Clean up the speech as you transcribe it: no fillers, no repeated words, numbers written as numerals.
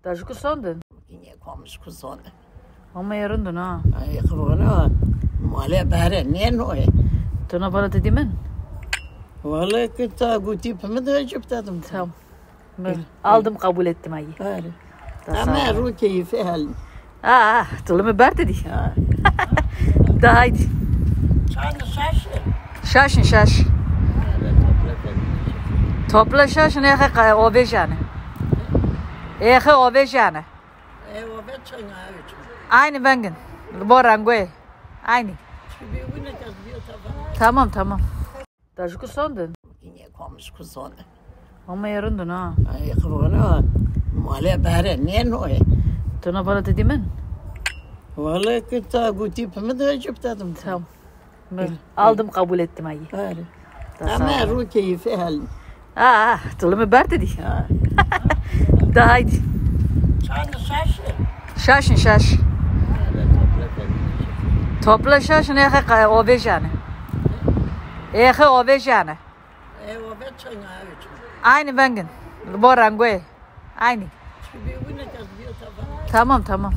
Taşı kusandın. Yine komşu kuzonu. Ama yarındın ha. Ay kıvana. Male bere ne noy? Tına para dediğimin. Vallahi kıta guti pemde de dedim. Tamam. Aldım kabul ettim ayı. Bari. Da Ama sağ ol. ruh keyfi hal. Tılımı ber dedi. Ha. Da haydi. Çanı şaşı. Şaşın şaş. Topla şaşın ehe o bejane. Ehe o bejane. O be çana üç. Aynı bengin. Borangoy. Aynı. Çünkü bu ne kadar Tamam. Taşı kusandın. Yine komşu kuzonu. Ama yarındın ha. Ay kıvana. Male bere ne noy? Tına para dediğimin. Vallahi kıta guti pemde de dedim. Tamam. Aldım kabul ettim ayı. Bari. Da sağ Ama ol. ruh keyfi hal. Tılımı ber dedi. Ha. Da haydi. Çanı şaşı. Şaşın şaş. Topla şaşın ehe o bejane. Ehe o bejane. O be çana üç. Aynı bengin. Borangoy. Aynı. Çünkü bu ne kadar Tamam.